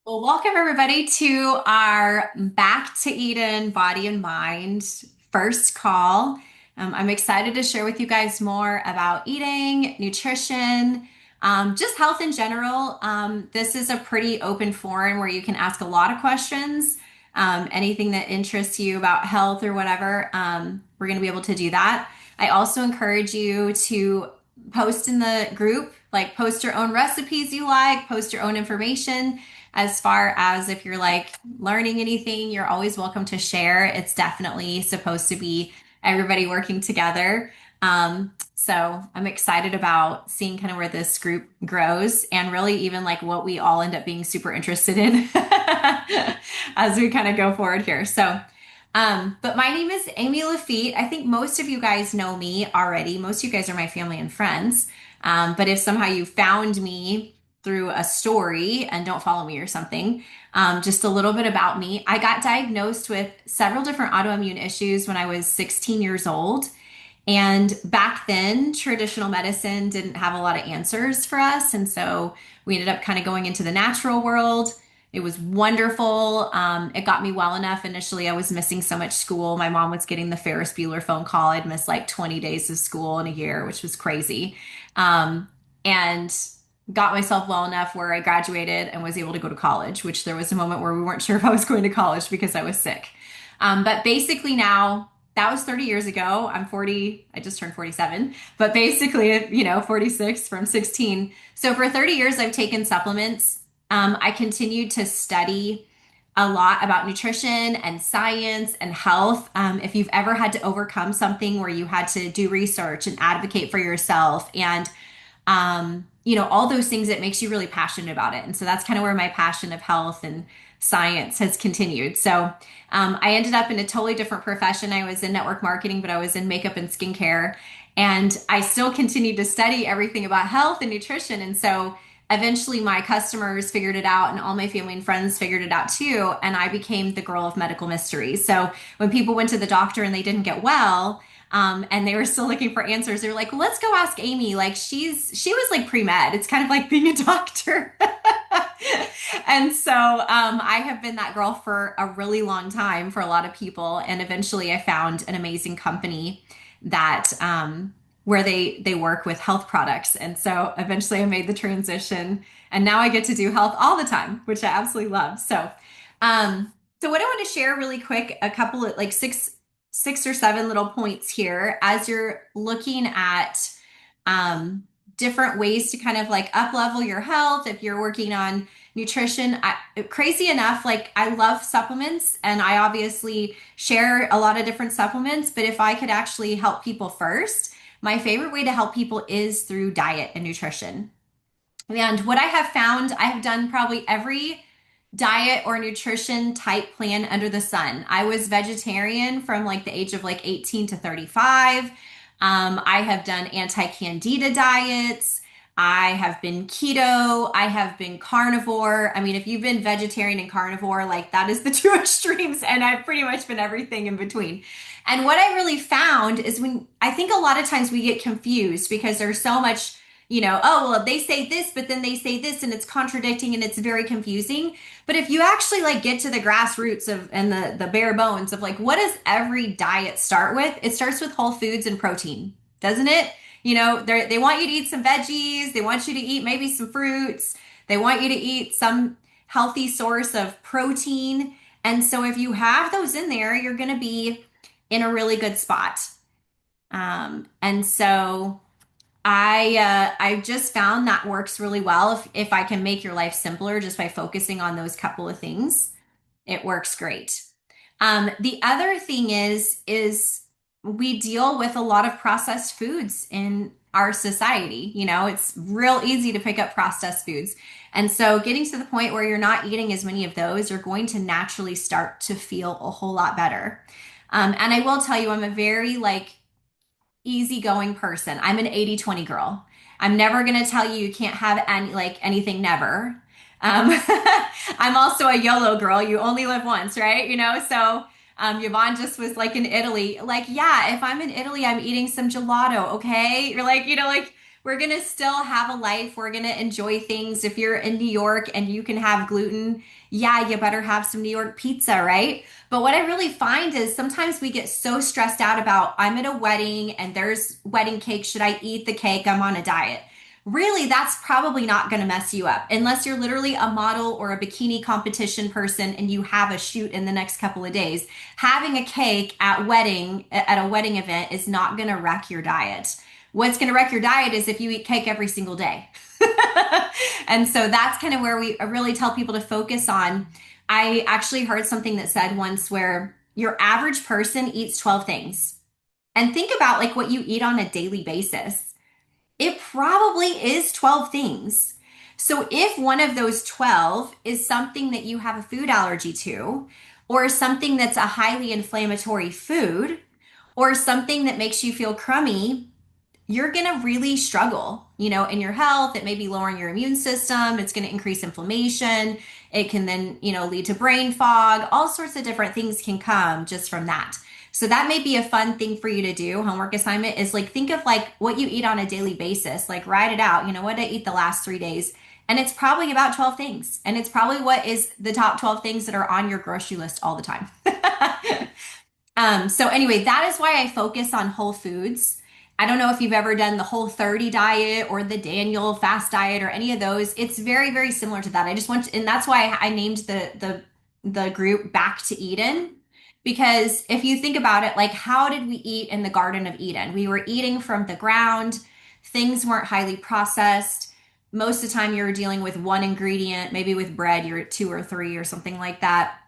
Well, welcome everybody to our Back to Eden Body and Mind first call. I'm excited to share with you guys more about eating, nutrition, just health in general. This is a pretty open forum where you can ask a lot of questions, anything that interests you about health or whatever. We're going to be able to do that. I also encourage you to post in the group, like post your own recipes you like, post your own information. As far as if you're like learning anything, you're always welcome to share. It's definitely supposed to be everybody working together. So I'm excited about seeing kind of where this group grows and really even like what we all end up being super interested in as we kind of go forward here. But my name is Amy Lafitte. I think most of you guys know me already. Most of you guys are my family and friends. But if somehow you found me through a story and don't follow me or something, just a little bit about me. I got diagnosed with several different autoimmune issues when I was 16 years old. And back then, traditional medicine didn't have a lot of answers for us. And so we ended up kind of going into the natural world. It was wonderful. It got me well enough. Initially, I was missing so much school. My mom was getting the Ferris Bueller phone call. I'd missed like 20 days of school in a year, which was crazy. And got myself well enough where I graduated and was able to go to college, which there was a moment where we weren't sure if I was going to college because I was sick. But basically now, that was 30 years ago. I'm 40, I just turned 47, but basically, 46 from 16. So for 30 years, I've taken supplements. I continued to study a lot about nutrition and science and health. If you've ever had to overcome something where you had to do research and advocate for yourself and all those things, it makes you really passionate about it. And so that's kind of where my passion of health and science has continued. So I ended up in a totally different profession. I was in network marketing, but I was in makeup and skincare. And I still continued to study everything about health and nutrition. And so eventually my customers figured it out and all my family and friends figured it out too. And I became the girl of medical mysteries. So when people went to the doctor and they didn't get well, and they were still looking for answers. They were like, well, let's go ask Amy. Like she was like pre-med. It's kind of like being a doctor. And so I have been that girl for a really long time for a lot of people. And eventually I found an amazing company that where they work with health products. And so eventually I made the transition and now I get to do health all the time, which I absolutely love. So what I want to share really quick, a couple of like six or seven little points here as you're looking at different ways to kind of like up level your health if you're working on nutrition. Crazy enough, like I love supplements and I obviously share a lot of different supplements, but if I could actually help people first, my favorite way to help people is through diet and nutrition. And what I have found, I have done probably every diet or nutrition type plan under the sun. I was vegetarian from like the age of like 18 to 35. I have done anti-candida diets. I have been keto. I have been carnivore. I mean, if you've been vegetarian and carnivore, like that is the two extremes, and I've pretty much been everything in between. And what I really found is when I think a lot of times we get confused because there's so much, oh, well, they say this, but then they say this, and it's contradicting and it's very confusing. But if you actually like get to the grassroots of and the bare bones of like what does every diet start with? It starts with whole foods and protein, doesn't it? They want you to eat some veggies, they want you to eat maybe some fruits, they want you to eat some healthy source of protein. And so if you have those in there, you're going to be in a really good spot. And so I just found that works really well. If I can make your life simpler just by focusing on those couple of things, it works great. The other thing is we deal with a lot of processed foods in our society. It's real easy to pick up processed foods. And so getting to the point where you're not eating as many of those, you're going to naturally start to feel a whole lot better. And I will tell you, I'm a very like easygoing person. I'm an 80/20 girl. I'm never going to tell you you can't have anything never. I'm also a YOLO girl. You only live once, right? Yvonne just was like in Italy. Like, yeah, if I'm in Italy, I'm eating some gelato, okay? You're like, We're going to still have a life. We're going to enjoy things. If you're in New York and you can have gluten, yeah, you better have some New York pizza, right? But what I really find is sometimes we get so stressed out about, I'm at a wedding and there's wedding cake. Should I eat the cake? I'm on a diet. Really, that's probably not going to mess you up unless you're literally a model or a bikini competition person and you have a shoot in the next couple of days. Having a cake at a wedding event is not going to wreck your diet. What's going to wreck your diet is if you eat cake every single day. And so that's kind of where we really tell people to focus on. I actually heard something that said once where your average person eats 12 things. And think about like what you eat on a daily basis. It probably is 12 things. So if one of those 12 is something that you have a food allergy to, or something that's a highly inflammatory food, or something that makes you feel crummy, you're going to really struggle, in your health. It may be lowering your immune system. It's going to increase inflammation. It can then, lead to brain fog. All sorts of different things can come just from that. So that may be a fun thing for you to do. Homework assignment is like, think of like what you eat on a daily basis, like write it out. What did I eat the last 3 days? And it's probably about 12 things. And it's probably what is the top 12 things that are on your grocery list all the time. So anyway, that is why I focus on whole foods. I don't know if you've ever done the Whole30 diet or the Daniel fast diet or any of those. It's very, very similar to that. I just want to, and that's why I named the group Back to Eden. Because if you think about it, like how did we eat in the Garden of Eden? We were eating from the ground. Things weren't highly processed. Most of the time you were dealing with one ingredient, maybe with bread, you're at two or three or something like that.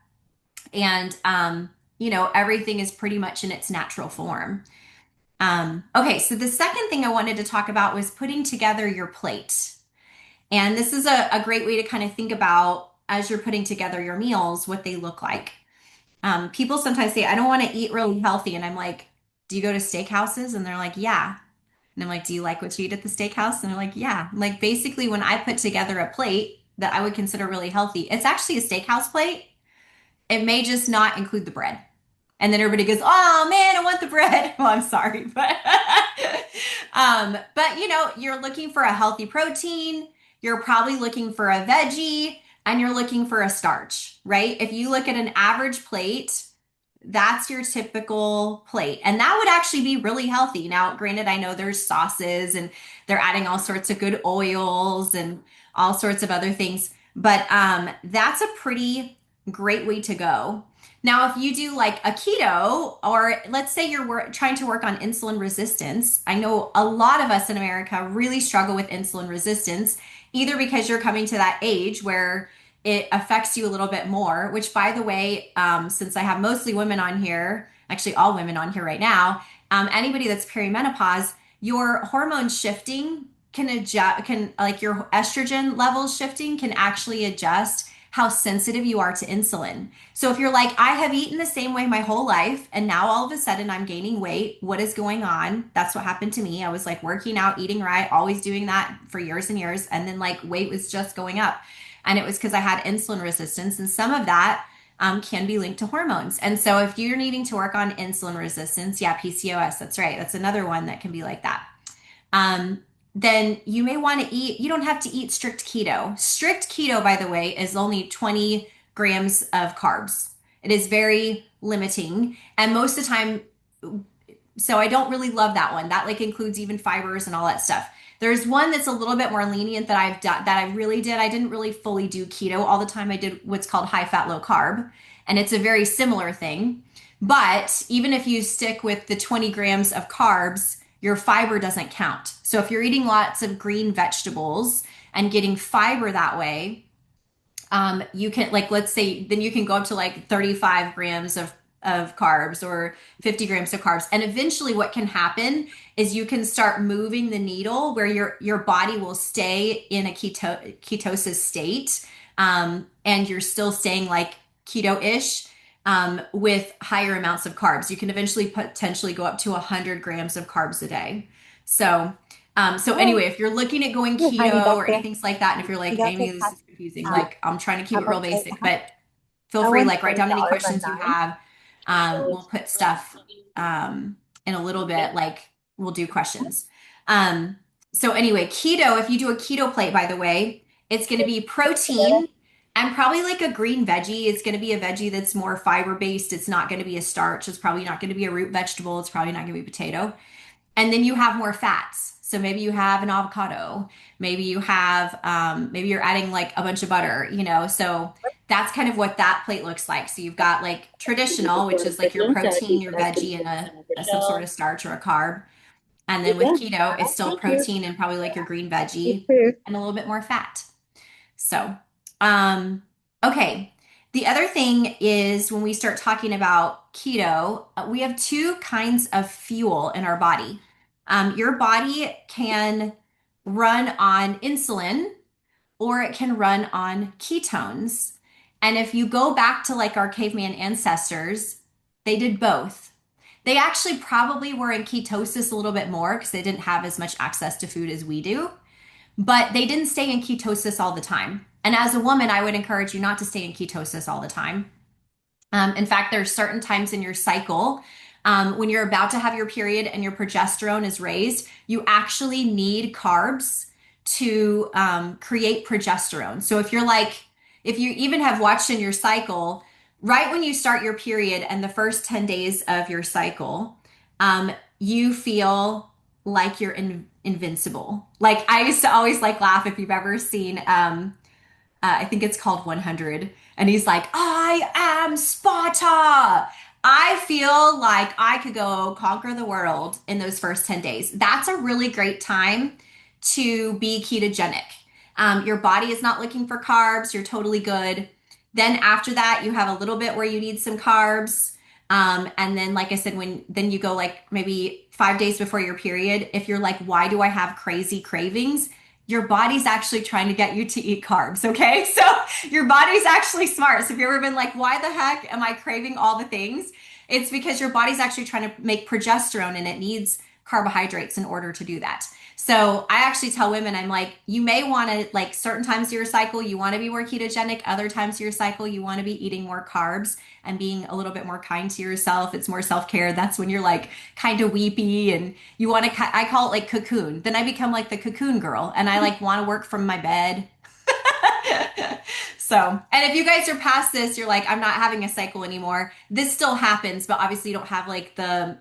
And everything is pretty much in its natural form. Okay, so the second thing I wanted to talk about was putting together your plate. And this is a great way to kind of think about as you're putting together your meals, what they look like. People sometimes say, I don't want to eat really healthy. And I'm like, do you go to steakhouses? And they're like, yeah. And I'm like, do you like what you eat at the steakhouse? And they're like, yeah. Like basically, when I put together a plate that I would consider really healthy, it's actually a steakhouse plate. It may just not include the bread. And then everybody goes, "Oh man, I want the bread." Well, I'm sorry, but you're looking for a healthy protein. You're probably looking for a veggie, and you're looking for a starch, right? If you look at an average plate, that's your typical plate. And that would actually be really healthy. Now, granted, I know there's sauces and they're adding all sorts of good oils and all sorts of other things, but that's a pretty great way to go. Now, if you do like a keto, or let's say you're trying to work on insulin resistance, I know a lot of us in America really struggle with insulin resistance, either because you're coming to that age where it affects you a little bit more, which by the way, since I have mostly women on here, actually all women on here right now, anybody that's perimenopause, your hormone shifting can adjust, can like your estrogen levels shifting can actually adjust how sensitive you are to insulin. So if you're like, I have eaten the same way my whole life, and now all of a sudden I'm gaining weight, what is going on? That's what happened to me. I was like working out, eating right, always doing that for years and years. And then like weight was just going up. And it was because I had insulin resistance. And some of that can be linked to hormones. And so if you're needing to work on insulin resistance, yeah, PCOS, that's right. That's another one that can be like that. Um, then you may want to eat, you don't have to eat strict keto. Strict keto, by the way, is only 20 grams of carbs. It is very limiting. And most of the time, so I don't really love that one. That like includes even fibers and all that stuff. There's one that's a little bit more lenient that I've done that I really did. I didn't really fully do keto all the time. I did what's called high fat, low carb, and it's a very similar thing. But even if you stick with the 20 grams of carbs, your fiber doesn't count. So if you're eating lots of green vegetables and getting fiber that way, you can like let's say then you can go up to like 35 grams of carbs or 50 grams of carbs, and eventually what can happen is you can start moving the needle where your body will stay in a ketosis state, and you're still staying like keto-ish, with higher amounts of carbs. You can eventually potentially go up to 100 grams of carbs a day. So Oh, anyway, if you're looking at going honey, keto or doctor, anything like that, and if you're like, doctor Amy, this has is confusing, like I'm trying to keep it real okay. basic, but feel I free, want like write down any $20 questions you online. have. We'll put stuff in a little bit, like we'll do questions. Um, So anyway, keto, if you do a keto plate, by the way, it's going to be protein and probably like a green veggie. It's going to be a veggie that's more fiber based. It's not going to be a starch. It's probably not going to be a root vegetable. It's probably not going to be potato. And then you have more fats. So maybe you have an avocado. Maybe you have, maybe you're adding like a bunch of butter, you know? So that's kind of what that plate looks like. So you've got like traditional, which is like your protein, your veggie, and some sort of starch or a carb. And then with keto, it's still protein and probably like your green veggie and a little bit more fat. So, um, okay. The other thing is when we start talking about keto, we have two kinds of fuel in our body. Your body can run on insulin or it can run on ketones. And if you go back to like our caveman ancestors, they did both. They actually probably were in ketosis a little bit more because they didn't have as much access to food as we do, but they didn't stay in ketosis all the time. And as a woman, I would encourage you not to stay in ketosis all the time. In fact, there's certain times in your cycle when you're about to have your period and your progesterone is raised, you actually need carbs to create progesterone. So if you're like, if you even have watched in your cycle, right when you start your period and the first 10 days of your cycle, you feel like you're invincible. Like I used to always like laugh if you've ever seen I think it's called 100. And he's like, I am Sparta. I feel like I could go conquer the world in those first 10 days. That's a really great time to be ketogenic. Your body is not looking for carbs. You're totally good. Then after that, you have a little bit where you need some carbs. And then, like I said, when then you go like maybe 5 days before your period, if you're like, why do I have crazy cravings? Your body's actually trying to get you to eat carbs, okay? So your body's actually smart. So if you've ever been like, why the heck am I craving all the things? It's because your body's actually trying to make progesterone and it needs carbohydrates in order to do that. So I actually tell women, I'm like, you may want to, like certain times of your cycle, you want to be more ketogenic. Other times of your cycle, you want to be eating more carbs and being a little bit more kind to yourself. It's more self-care. That's when you're like kind of weepy and you want to, I call it like cocoon. Then I become like the cocoon girl and I like want to work from my bed. So, and if you guys are past this, you're like, I'm not having a cycle anymore. This still happens, but obviously you don't have like the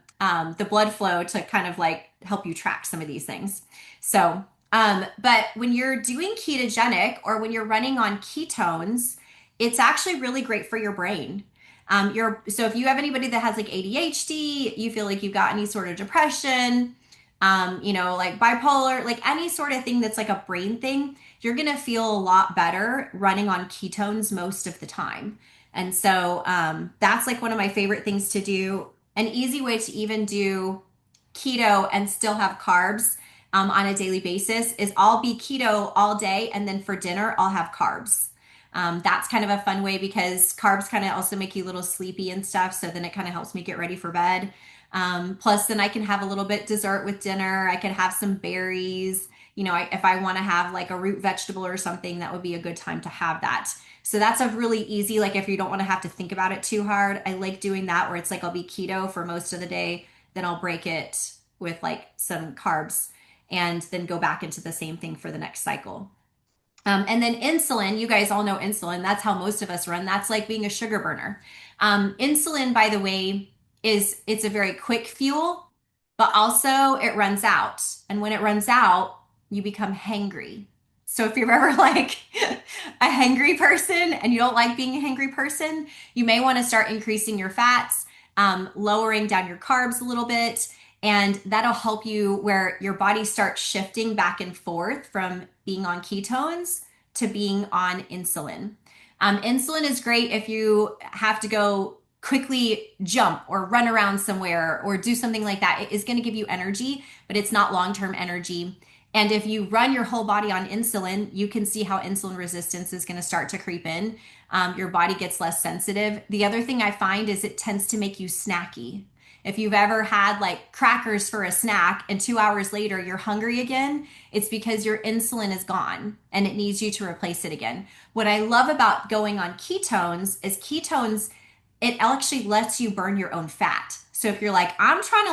blood flow to kind of like help you track some of these things. So, but when you're doing ketogenic or when you're running on ketones, it's actually really great for your brain. So if you have anybody that has like ADHD, you feel like you've got any sort of depression, like bipolar, like any sort of thing that's like a brain thing, you're going to feel a lot better running on ketones most of the time. And so that's like one of my favorite things to do. An easy way to even do keto and still have carbs on a daily basis is I'll be keto all day and then for dinner I'll have carbs. That's kind of a fun way because carbs kind of also make you a little sleepy and stuff. So then it kind of helps me get ready for bed. Plus, then I can have a little bit dessert with dinner. I could have some berries. If I want to have like a root vegetable or something, that would be a good time to have that. So that's a really easy, like if you don't want to have to think about it too hard, I like doing that where it's like I'll be keto for most of the day, then I'll break it with like some carbs and then go back into the same thing for the next cycle. And then insulin, you guys all know insulin. That's how most of us run. That's like being a sugar burner. Insulin, by the way, it's a very quick fuel, but also it runs out. And when it runs out, you become hangry. So if you're ever like a hangry person and you don't like being a hangry person, you may want to start increasing your fats, lowering down your carbs a little bit, and that'll help you where your body starts shifting back and forth from being on ketones to being on insulin. Insulin is great if you have to go quickly jump or run around somewhere or do something like that. It is going to give you energy, but it's not long-term energy. And if you run your whole body on insulin, you can see how insulin resistance is going to start to creep in. Your body gets less sensitive. The other thing I find is it tends to make you snacky. If you've ever had like crackers for a snack and 2 hours later you're hungry again, it's because your insulin is gone and it needs you to replace it again. What I love about going on ketones is ketones, it actually lets you burn your own fat. So if you're like, I'm trying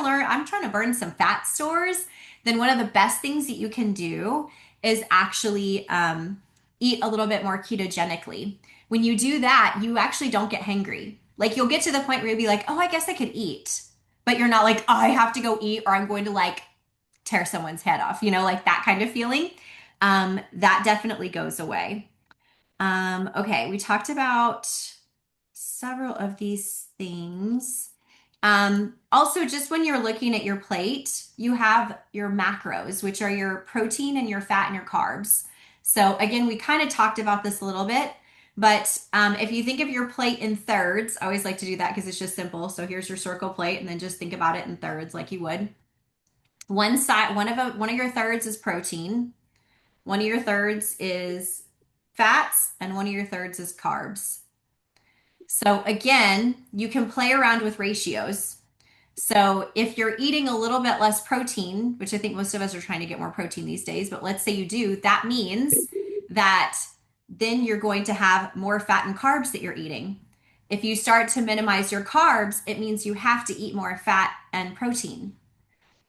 to burn some fat stores, then one of the best things that you can do is actually eat a little bit more ketogenically. When you do that, you actually don't get hangry. Like you'll get to the point where you'll be like, oh, I guess I could eat. But you're not like, oh, I have to go eat or I'm going to like tear someone's head off, like that kind of feeling. That definitely goes away. Okay, we talked about several of these things. Also, just when you're looking at your plate, you have your macros, which are your protein and your fat and your carbs. So, again, we kind of talked about this a little bit, but if you think of your plate in thirds, I always like to do that because it's just simple. So, here's your circle plate, and then just think about it in thirds like you would. One side, one of your thirds is protein, one of your thirds is fats, and one of your thirds is carbs. So again, you can play around with ratios. So if you're eating a little bit less protein, which I think most of us are trying to get more protein these days, but let's say you do, that means that then you're going to have more fat and carbs that you're eating. If you start to minimize your carbs, it means you have to eat more fat and protein.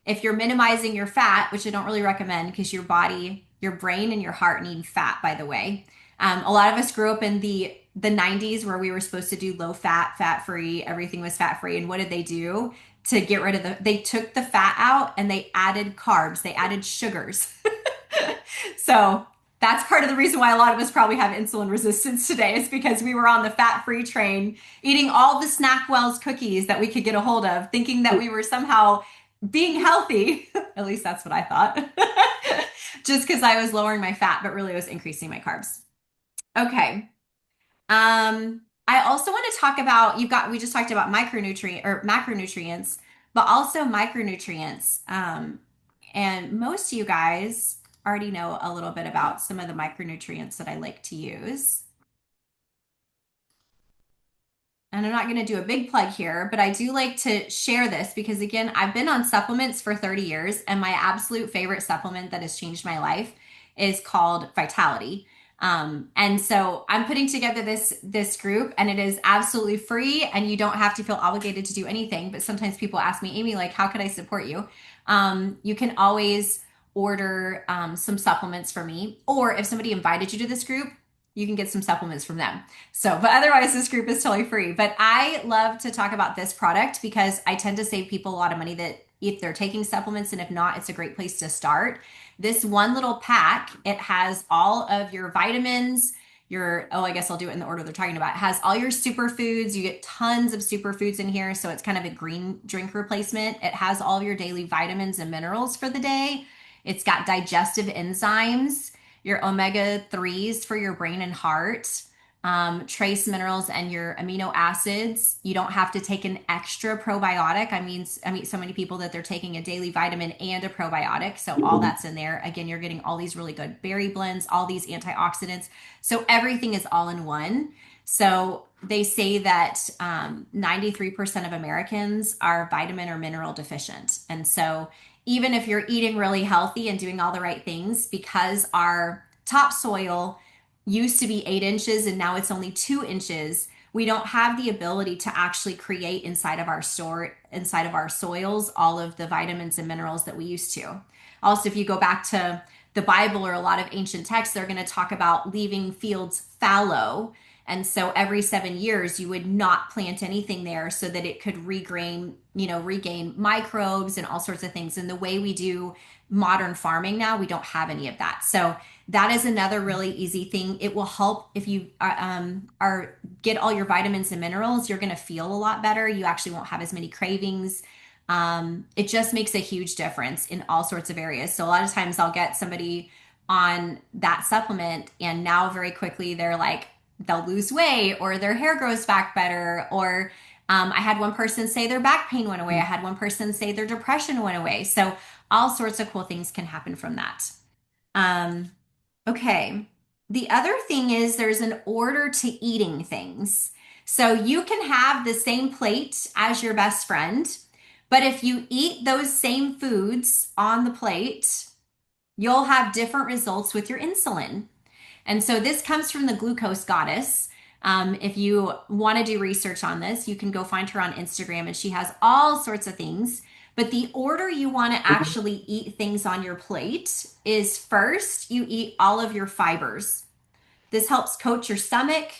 If you're minimizing your fat, which I don't really recommend because your body, your brain, and your heart need fat, by the way. A lot of us grew up in the 90s where we were supposed to do low fat, fat free, everything was fat free. And what did they do to get rid of they took the fat out and they added carbs, they added sugars. So that's part of the reason why a lot of us probably have insulin resistance today is because we were on the fat-free train, eating all the Snackwell's cookies that we could get a hold of, thinking that we were somehow being healthy. At least that's what I thought. Just because I was lowering my fat, but really was increasing my carbs. Okay. I also want to talk about we just talked about micronutrient or macronutrients, but also micronutrients. And most of you guys already know a little bit about some of the micronutrients that I like to use. And I'm not going to do a big plug here, but I do like to share this because, again, I've been on supplements for 30 years, and my absolute favorite supplement that has changed my life is called Vitality. And so I'm putting together this group, and it is absolutely free, and you don't have to feel obligated to do anything. But sometimes people ask me, Amy, like, how can I support you? You can always order some supplements for me, or if somebody invited you to this group, you can get some supplements from them. So, but otherwise, this group is totally free. But I love to talk about this product because I tend to save people a lot of money that if they're taking supplements, and if not, it's a great place to start. This one little pack, it has all of your vitamins, I guess I'll do it in the order they're talking about. It has all your superfoods. You get tons of superfoods in here. So it's kind of a green drink replacement. It has all of your daily vitamins and minerals for the day. It's got digestive enzymes, your omega 3s for your brain and heart, trace minerals, and your amino acids. You don't have to take an extra probiotic. I meet so many people that they're taking a daily vitamin and a probiotic. So all that's in there. Again, you're getting all these really good berry blends, all these antioxidants. So everything is all in one. So they say that 93% of Americans are vitamin or mineral deficient. And so even if you're eating really healthy and doing all the right things, because our topsoil used to be 8 inches and now it's only 2 inches, we don't have the ability to actually create inside of our soils, all of the vitamins and minerals that we used to. Also, if you go back to the Bible or a lot of ancient texts, they're going to talk about leaving fields fallow. And so every 7 years, you would not plant anything there so that it could regain microbes and all sorts of things. And the way we do modern farming now, we don't have any of that. So that is another really easy thing. It will help if you are get all your vitamins and minerals. You're going to feel a lot better. You actually won't have as many cravings. It just makes a huge difference in all sorts of areas. So a lot of times I'll get somebody on that supplement, and now very quickly they'll lose weight or their hair grows back better. Or I had one person say their back pain went away. I had one person say their depression went away. So all sorts of cool things can happen from that. Um, okay. The other thing is there's an order to eating things. So you can have the same plate as your best friend, but if you eat those same foods on the plate, you'll have different results with your insulin. And so this comes from the glucose goddess. If you want to do research on this, you can go find her on Instagram, and she has all sorts of things. But the order you want to actually eat things on your plate is first you eat all of your fibers. This helps coat your stomach.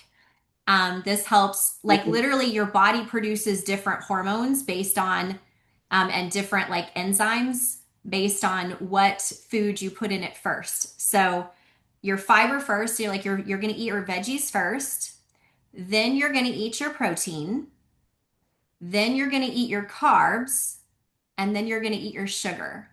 This helps, like literally, your body produces different hormones based on, and different like enzymes based on what food you put in it first. So your fiber first, you're gonna eat your veggies first, then you're gonna eat your protein, then you're gonna eat your carbs, and then you're gonna eat your sugar.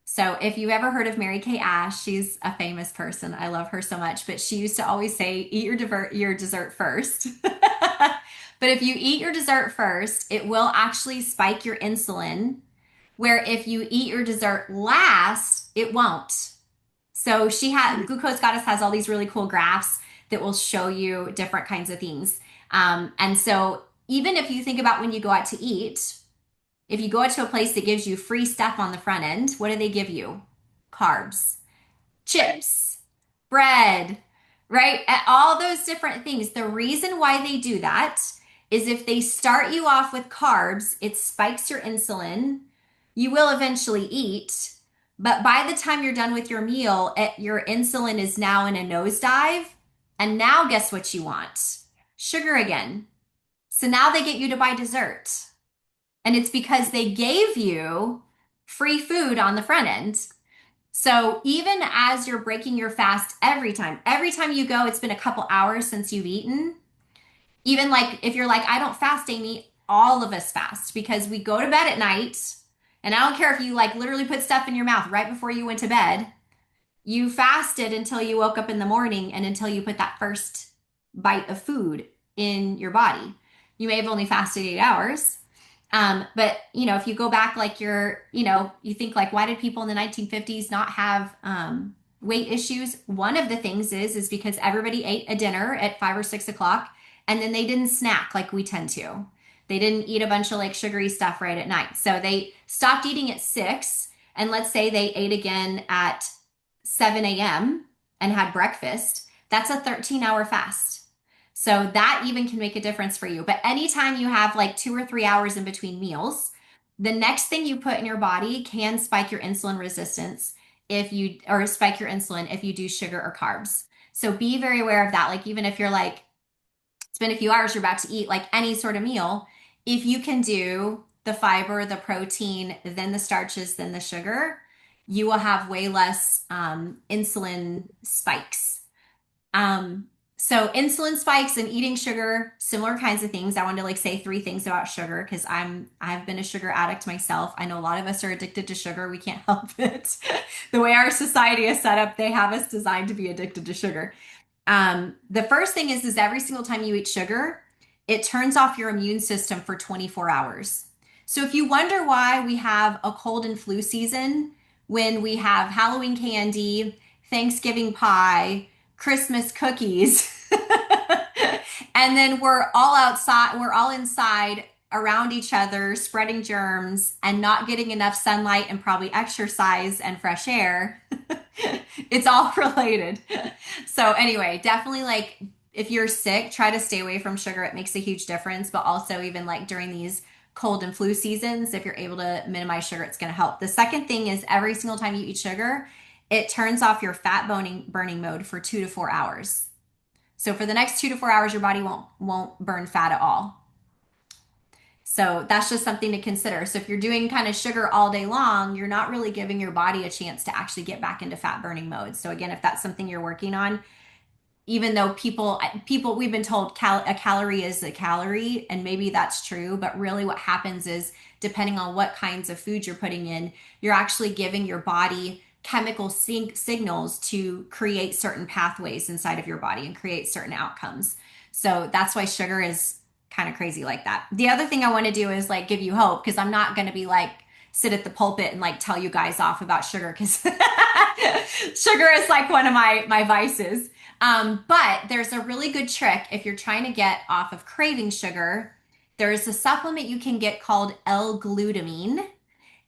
So if you ever heard of Mary Kay Ash, she's a famous person. I love her so much, but she used to always say, eat your dessert first. But if you eat your dessert first, it will actually spike your insulin, where if you eat your dessert last, it won't. So Glucose Goddess has all these really cool graphs that will show you different kinds of things. And so even if you think about when you go out to eat, if you go out to a place that gives you free stuff on the front end, what do they give you? Carbs, chips, bread, right? All those different things. The reason why they do that is if they start you off with carbs, it spikes your insulin. You will eventually eat, but by the time you're done with your meal, your insulin is now in a nosedive. And now guess what you want? Sugar again. So now they get you to buy dessert. And it's because they gave you free food on the front end. So even as you're breaking your fast every time you go, it's been a couple hours since you've eaten. Even like if you're like, I don't fast, Amy, all of us fast because we go to bed at night. And I don't care if you like literally put stuff in your mouth right before you went to bed. You fasted until you woke up in the morning and until you put that first bite of food in your body. You may have only fasted 8 hours. But if you go back, like you think like, why did people in the 1950s not have weight issues? One of the things is because everybody ate a dinner at 5 or 6 o'clock, and then they didn't snack like we tend to. They didn't eat a bunch of like sugary stuff right at night. So they stopped eating at 6, and let's say they ate again at 7 a.m. and had breakfast. That's a 13-hour fast. So that even can make a difference for you. But anytime you have like 2 or 3 hours in between meals, the next thing you put in your body can spike your insulin resistance or spike your insulin if you do sugar or carbs. So be very aware of that. Like, even if you're like, it's been a few hours, you're about to eat like any sort of meal, if you can do the fiber, the protein, then the starches, then the sugar, you will have way less insulin spikes. Um, so insulin spikes and eating sugar, similar kinds of things. I wanted to like say 3 things about sugar because I've been a sugar addict myself. I know a lot of us are addicted to sugar. We can't help it. The way our society is set up, they have us designed to be addicted to sugar. The first thing is every single time you eat sugar, it turns off your immune system for 24 hours. So if you wonder why we have a cold and flu season when we have Halloween candy, Thanksgiving pie, Christmas cookies, and then we're all outside, we're all inside around each other, spreading germs and not getting enough sunlight and probably exercise and fresh air. It's all related. So anyway, definitely like if you're sick, try to stay away from sugar. It makes a huge difference, but also even like during these cold and flu seasons, if you're able to minimize sugar, it's going to help. The second thing is every single time you eat sugar, it turns off your fat burning mode for 2 to 4 hours. So for the next 2 to 4 hours, your body won't burn fat at all. So that's just something to consider. So if you're doing kind of sugar all day long, you're not really giving your body a chance to actually get back into fat burning mode. So again, if that's something you're working on, even though people we've been told a calorie is a calorie, and maybe that's true, but really what happens is depending on what kinds of food you're putting in, you're actually giving your body chemical signals to create certain pathways inside of your body and create certain outcomes. So that's why sugar is kind of crazy like that. The other thing I want to do is like give you hope, because I'm not going to be like sit at the pulpit and like tell you guys off about sugar, because sugar is like one of my vices. But there's a really good trick if you're trying to get off of craving sugar. There's a supplement you can get called L-glutamine.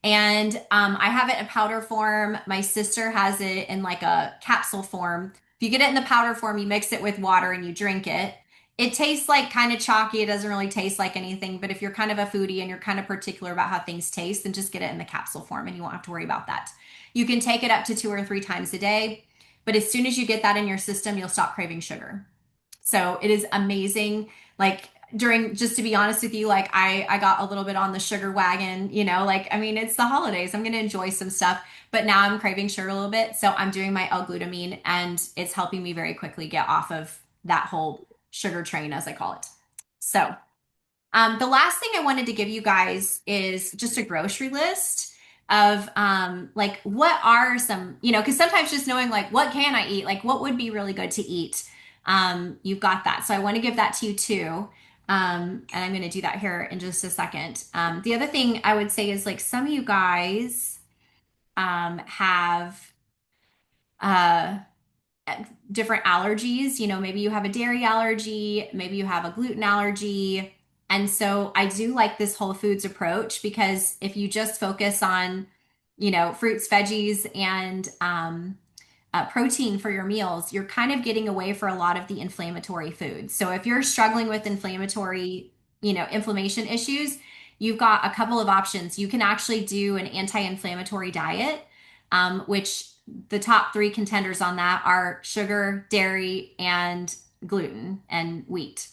And I have it in powder form. My sister has it in like a capsule form. If you get it in the powder form, you mix it with water and you drink it. It tastes like kind of chalky. It doesn't really taste like anything, but if you're kind of a foodie and you're kind of particular about how things taste, then just get it in the capsule form and you won't have to worry about that. You can take it up to 2 or 3 times a day, but as soon as you get that in your system, you'll stop craving sugar. So it is amazing. Like during, just to be honest with you, like I got a little bit on the sugar wagon, like I mean, it's the holidays. I'm gonna enjoy some stuff, but now I'm craving sugar a little bit. So I'm doing my L-glutamine and it's helping me very quickly get off of that whole sugar train, as I call it. So the last thing I wanted to give you guys is just a grocery list of like what are some, because sometimes just knowing like what can I eat, like what would be really good to eat, you've got that. So I want to give that to you too. And I'm going to do that here in just a second. The other thing I would say is like some of you guys have uh, different allergies. Maybe you have a dairy allergy, maybe you have a gluten allergy. And so I do like this whole foods approach because if you just focus on, fruits, veggies, and protein for your meals, you're kind of getting away for a lot of the inflammatory foods. So if you're struggling with inflammation issues, you've got a couple of options. You can actually do an anti-inflammatory diet, which the top three contenders on that are sugar, dairy, and gluten and wheat.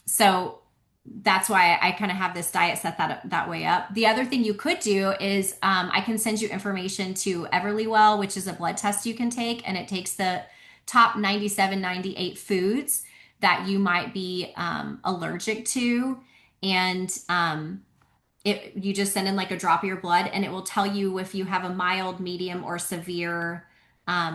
So that's why I kind of have this diet set that way up. The other thing you could do is I can send you information to Everlywell, which is a blood test you can take, and it takes the top 97, 98 foods that you might be allergic to. And you just send in like a drop of your blood and it will tell you if you have a mild, medium, or severe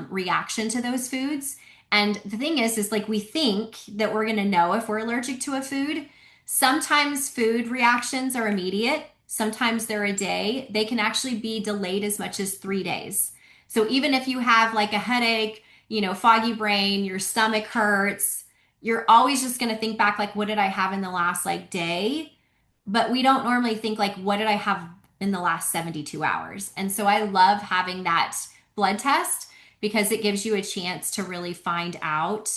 reaction to those foods. And the thing is like we think that we're going to know if we're allergic to a food. Sometimes food reactions are immediate, sometimes they're a day. They can actually be delayed as much as 3 days. So even if you have like a headache, foggy brain, your stomach hurts, you're always just going to think back like, what did I have in the last like day? But we don't normally think like, what did I have in the last 72 hours? And so I love having that blood test because it gives you a chance to really find out,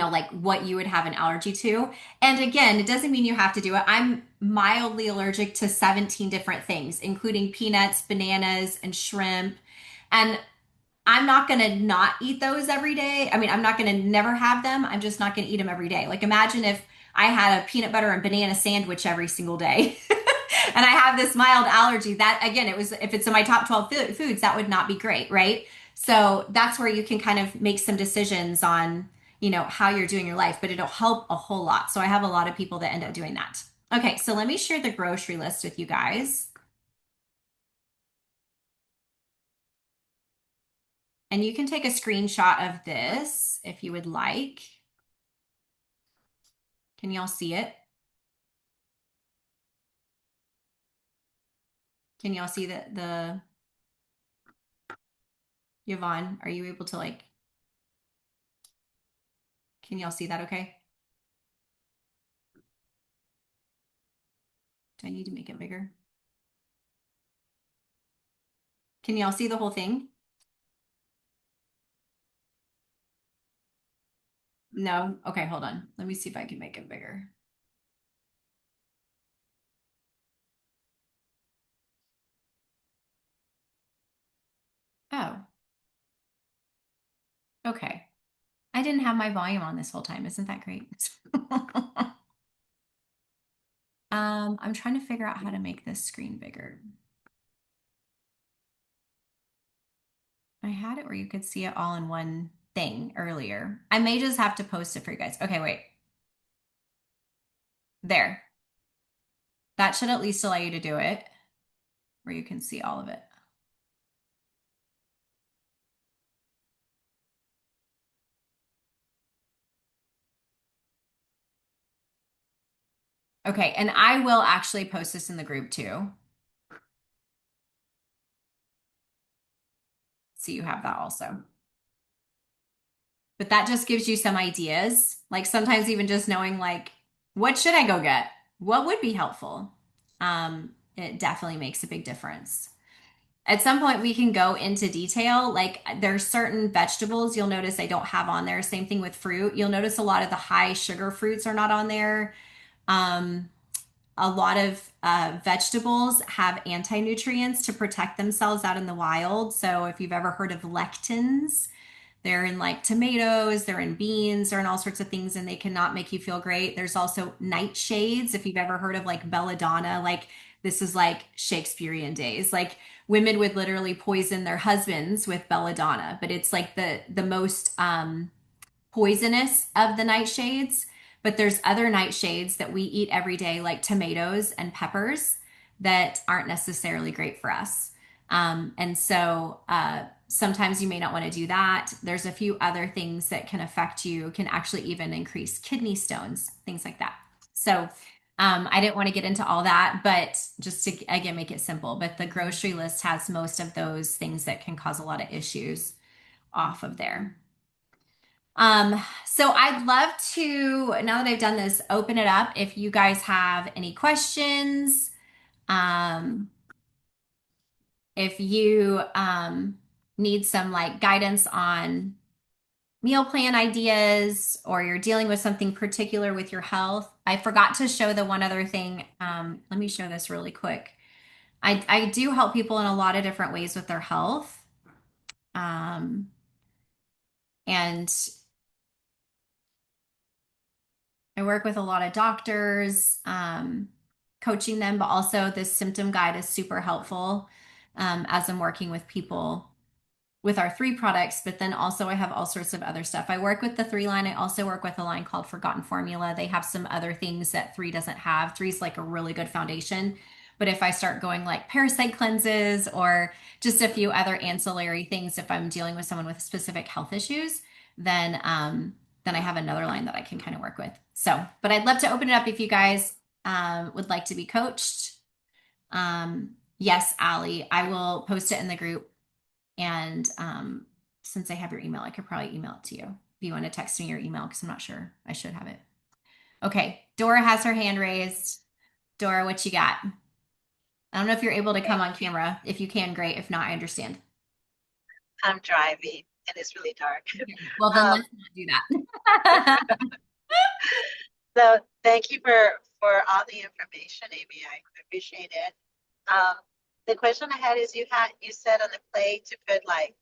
like what you would have an allergy to. And again, it doesn't mean you have to do it. I'm mildly allergic to 17 different things, including peanuts, bananas, and shrimp. And I'm not going to not eat those every day. I mean, I'm not going to never have them. I'm just not going to eat them every day. Like imagine if I had a peanut butter and banana sandwich every single day and I have this mild allergy that again, if it's in my top 12 foods, that would not be great. Right. So that's where you can kind of make some decisions on, how you're doing your life, but it'll help a whole lot. So I have a lot of people that end up doing that. Okay. So let me share the grocery list with you guys. And you can take a screenshot of this if you would like. Can y'all see it? Can y'all see the Yvonne, are you able to like, can y'all see that okay? Do I need to make it bigger? Can y'all see the whole thing? No? Okay, hold on. Let me see if I can make it bigger. Oh, okay. I didn't have my volume on this whole time. Isn't that great? I'm trying to figure out how to make this screen bigger. I had it where you could see it all in one thing earlier. I may just have to post it for you guys. Okay, wait. There. That should at least allow you to do it where you can see all of it. Okay, and I will actually post this in the group too. So you have that also. But that just gives you some ideas. Like sometimes even just knowing like, what should I go get? What would be helpful? It definitely makes a big difference. At some point, we can go into detail. Like there's certain vegetables you'll notice I don't have on there. Same thing with fruit. You'll notice a lot of the high sugar fruits are not on there. Um, a lot of vegetables have anti-nutrients to protect themselves out in the wild. So if you've ever heard of lectins, they're in like tomatoes, they're in beans, they're in all sorts of things, and they cannot make you feel great. There's also nightshades. If you've ever heard of like belladonna, like this is like Shakespearean days. Like women would literally poison their husbands with belladonna, but it's like the most poisonous of the nightshades. But there's other nightshades that we eat every day, like tomatoes and peppers, that aren't necessarily great for us. Sometimes you may not want to do that. There's a few other things that can affect you, can actually even increase kidney stones, things like that. So I didn't want to get into all that, but just to again make it simple. But the grocery list has most of those things that can cause a lot of issues off of there. So I'd love to, now that I've done this, open it up if you guys have any questions. Um, if you need some like guidance on meal plan ideas or you're dealing with something particular with your health. I forgot to show the one other thing. Let me show this really quick. I do help people in a lot of different ways with their health. Um, and I work with a lot of doctors, coaching them, but also this symptom guide is super helpful as I'm working with people with our three products, but then also I have all sorts of other stuff. I work with the three line. I also work with a line called Forgotten Formula. They have some other things that three doesn't have. Three's like a really good foundation. But if I start going like parasite cleanses or just a few other ancillary things, if I'm dealing with someone with specific health issues, then I have another line that I can kind of work with. So, but I'd love to open it up if you guys would like to be coached. Yes, Allie, I will post it in the group. And since I have your email, I could probably email it to you if you want to text me your email because I'm not sure. I should have it. Okay, Dora has her hand raised. Dora, what you got? I don't know if you're able to come Okay, on camera. If you can, great. If not, I understand. I'm driving and it's really dark. Okay. Well, then Um, let's not do that. so thank you for all the information, Amy. I appreciate it. Um, the question I had is you said on the plate to put like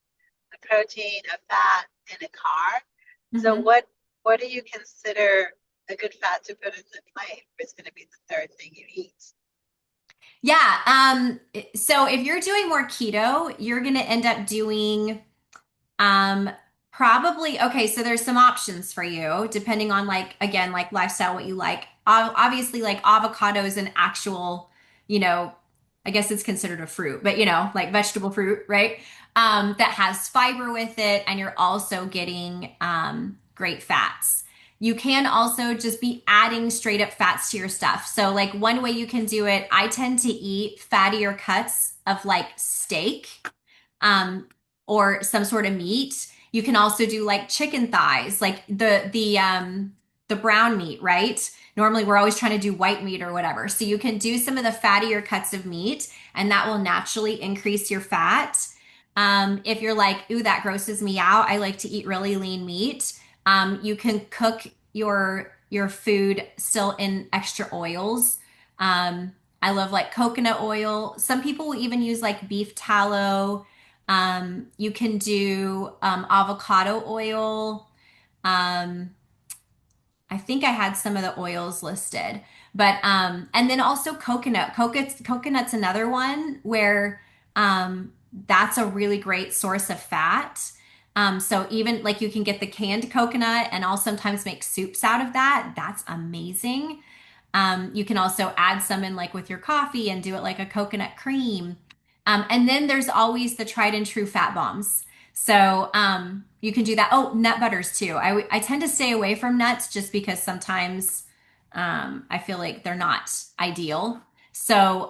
a protein, a fat, and a carb. So Mhm. what do you consider a good fat to put in the plate if it's going to be the third thing you eat? Yeah. So if you're doing more keto, you're going to end up doing Um, probably okay, so there's some options for you depending on like again, like lifestyle, what you like. Obviously, like avocado is an actual, you know, I guess it's considered a fruit, but like vegetable fruit, right? That has fiber with it, and you're also getting great fats. You can also just be adding straight up fats to your stuff. So, like one way you can do it, I tend to eat fattier cuts of like steak um, or some sort of meat. You can also do like chicken thighs, like the brown meat, right? Normally we're always trying to do white meat or whatever. So you can do some of the fattier cuts of meat, and that will naturally increase your fat. If you're like, ooh, that grosses me out, I like to eat really lean meat. You can cook your food still in extra oils. Um, I love like coconut oil. Some people will even use like beef tallow. You can do avocado oil. Um, I think I had some of the oils listed, but and then also coconut's another one where that's a really great source of fat. So even like you can get the canned coconut and I'll sometimes make soups out of that. That's amazing. You can also add some in like with your coffee and do it like a coconut cream. And then there's always the tried and true fat bombs. So you can do that. Oh, nut butters too. I tend to stay away from nuts just because sometimes I feel like they're not ideal. So,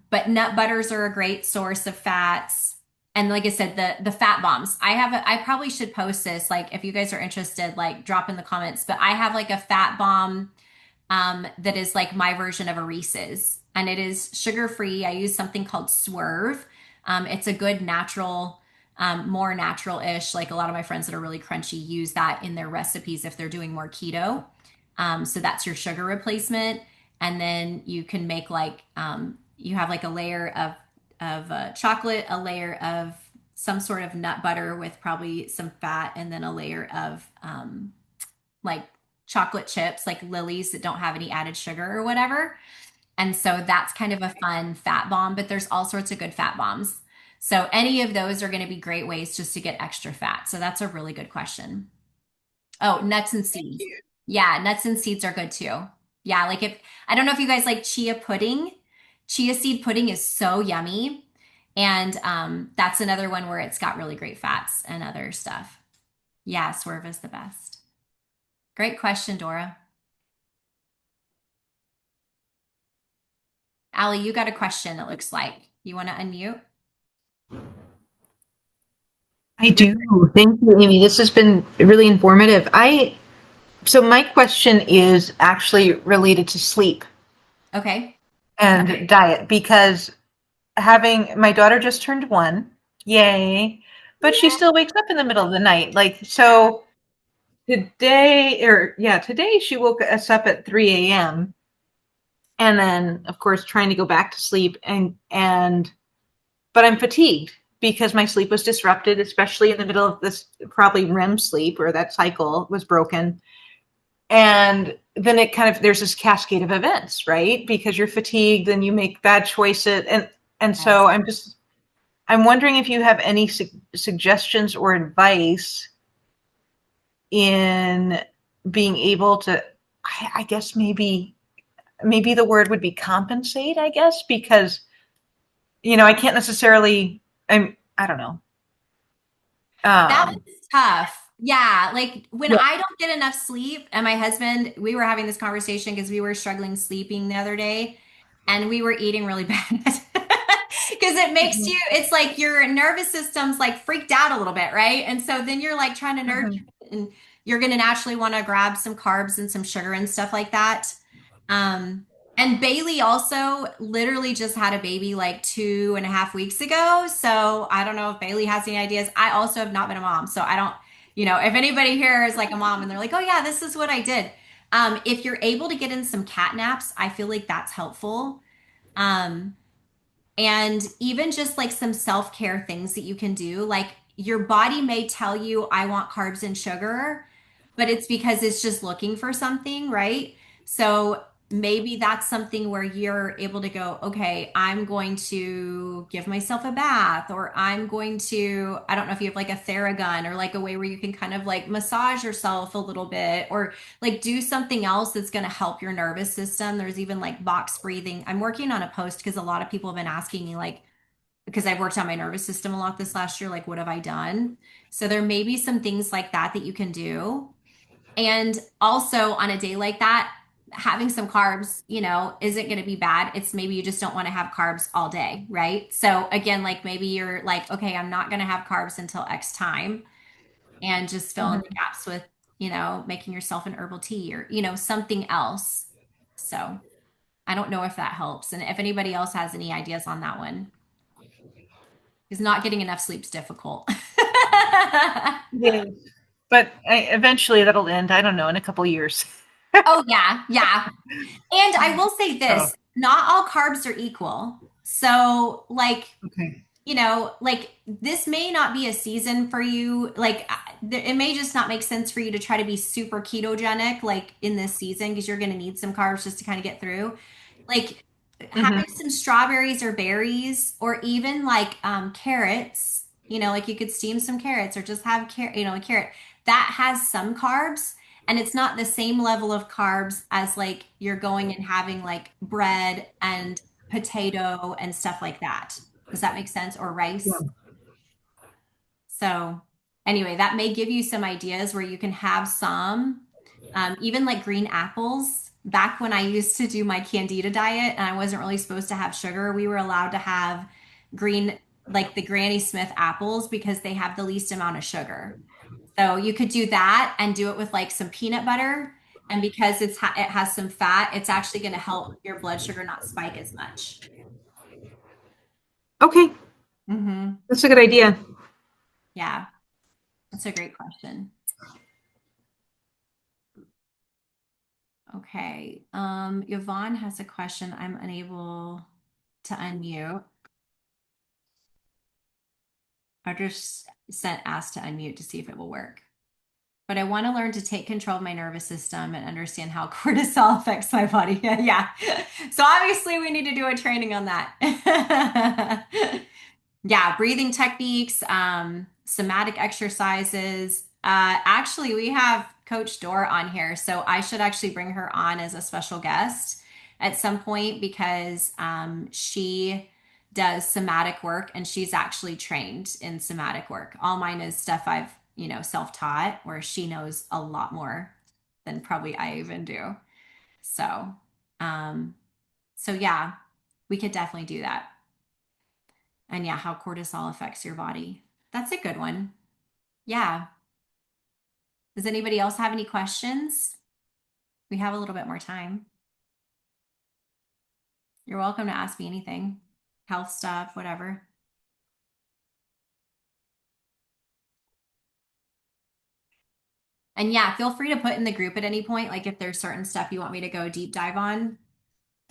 but nut butters are a great source of fats. And like I said, the fat bombs. I probably should post this. Like if you guys are interested, like drop in the comments. But I have like a fat bomb that is like my version of a Reese's, and it is sugar free. I use something called Swerve. It's a good natural, more natural-ish. Like a lot of my friends that are really crunchy use that in their recipes if they're doing more keto. So that's your sugar replacement. And then you can make like you have like a layer of chocolate, a layer of some sort of nut butter with probably some fat, and then a layer of like chocolate chips, like Lily's that don't have any added sugar or whatever. And so that's kind of a fun fat bomb, but there's all sorts of good fat bombs. So any of those are going to be great ways just to get extra fat. So that's a really good question. Oh, nuts and Thank seeds. you. Yeah, nuts and seeds are good too. Yeah, like if I don't know if you guys like chia pudding. Chia seed pudding is so yummy. And that's another one where it's got really great fats and other stuff. Yeah, swerve is the best. Great question, Dora. Allie, you got a question, it looks like. You want to unmute? I do. Thank you, Amy. This has been really informative. So my question is actually related to sleep Okay. and diet because having my daughter just turned 1, yay, but she Yeah. still wakes up in the middle of the night. So today she woke us up at 3 a.m. and then of course trying to go back to sleep but I'm fatigued because my sleep was disrupted, especially in the middle of this probably REM sleep or that cycle was broken. And then there's this cascade of events, right? Because you're fatigued, then you make bad choices. And Yes. so I'm wondering if you have any suggestions or advice in being able to, I guess maybe the word would be compensate, I guess, because, I can't necessarily, I don't know. That Um, was tough. Yeah, like when yeah. I don't get enough sleep, and my husband, we were having this conversation because we were struggling sleeping the other day, and we were eating really bad. Because it makes you, Mhm, it's like your nervous system's like freaked out a little bit, right? And so then you're like trying to nurture mhm, it, and you're going to naturally want to grab some carbs and some sugar and stuff like that. Um, and Bailey also literally just had a baby like 2.5 weeks ago. So I don't know if Bailey has any ideas. I also have not been a mom. So I don't, if anybody here is like a mom and they're like, oh yeah, this is what I did. If you're able to get in some cat naps, I feel like that's helpful. Um, and even just like some self care things that you can do. Like your body may tell you, I want carbs and sugar, but it's because it's just looking for something, right? So maybe that's something where you're able to go, okay, I'm going to give myself a bath, or I'm going to, I don't know if you have like a Theragun or like a way where you can kind of like massage yourself a little bit, or like do something else that's going to help your nervous system. There's even like box breathing. I'm working on a post because a lot of people have been asking me, like, because I've worked on my nervous system a lot this last year, like, what have I done? So there may be some things like that that you can do. And also on a day like that, having some carbs, isn't going to be bad. It's maybe you just don't want to have carbs all day, right? So again, like maybe you're like, okay, I'm not going to have carbs until X time, and just fill in the mhm. gaps with, making yourself an herbal tea or, something else. So I don't know if that helps. And if anybody else has any ideas on that one, because not getting enough sleep's difficult. Yes. But eventually that'll end. I don't know, in a couple of years. Oh, yeah, yeah. And I will say So, this, not all carbs are equal. So, like, okay. like this may not be a season for you. Like, it may just not make sense for you to try to be super ketogenic, like in this season, because you're going to need some carbs just to kind of get through. Like, having Hmm. some strawberries or berries, or even like carrots, like you could steam some carrots or just have a carrot that has some carbs, and it's not the same level of carbs as like you're going and having like bread and potato and stuff like that. Does that make sense? Or Yeah. rice. So anyway, that may give you some ideas where you can have some, even like green apples. Back when I used to do my Candida diet and I wasn't really supposed to have sugar, we were allowed to have green, like the Granny Smith apples, because they have the least amount of sugar. So you could do that and do it with like some peanut butter. And because it has some fat, it's actually going to help your blood sugar not spike as much. Okay. Mm-hmm. That's a good idea. Yeah, that's a great question. Okay. Yvonne has a question. I'm unable to unmute. I just sent ask to unmute to see if it will work. But I want to learn to take control of my nervous system and understand how cortisol affects my body. Yeah. So obviously we need to do a training on that. Yeah, breathing techniques, somatic exercises. Actually, we have Coach Dora on here, so I should actually bring her on as a special guest at some point because she does somatic work and she's actually trained in somatic work. All mine is stuff I've, self-taught, where she knows a lot more than probably I even do. So, um, so yeah, we could definitely do that. And yeah, how cortisol affects your body. That's a good one. Yeah. Does anybody else have any questions? We have a little bit more time. You're welcome to ask me anything, health stuff, whatever. And yeah, feel free to put in the group at any point, like if there's certain stuff you want me to go deep dive on.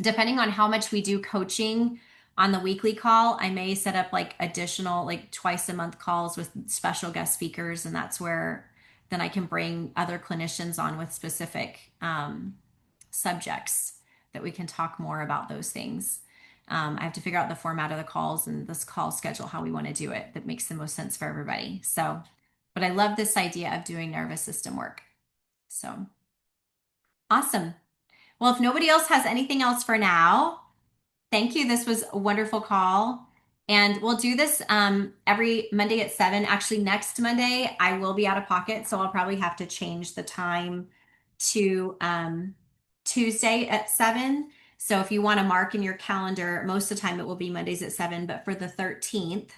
Depending on how much we do coaching on the weekly call, I may set up like additional, like twice a month calls with special guest speakers. And that's where then I can bring other clinicians on with specific subjects that we can talk more about those things. I have to figure out the format of the calls and this call schedule, how we want to do it that makes the most sense for everybody. So, but I love this idea of doing nervous system work. So awesome. Well, if nobody else has anything else for now, thank you. This was a wonderful call. And we'll do this every Monday at 7. Actually, next Monday, I will be out of pocket. So I'll probably have to change the time to Tuesday at 7. So if you want to mark in your calendar, most of the time it will be Mondays at 7. But for the 13th,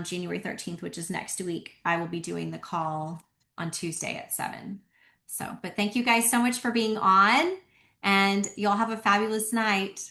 January 13th, which is next week, I will be doing the call on Tuesday at 7. So, but thank you guys so much for being on, and y'all have a fabulous night.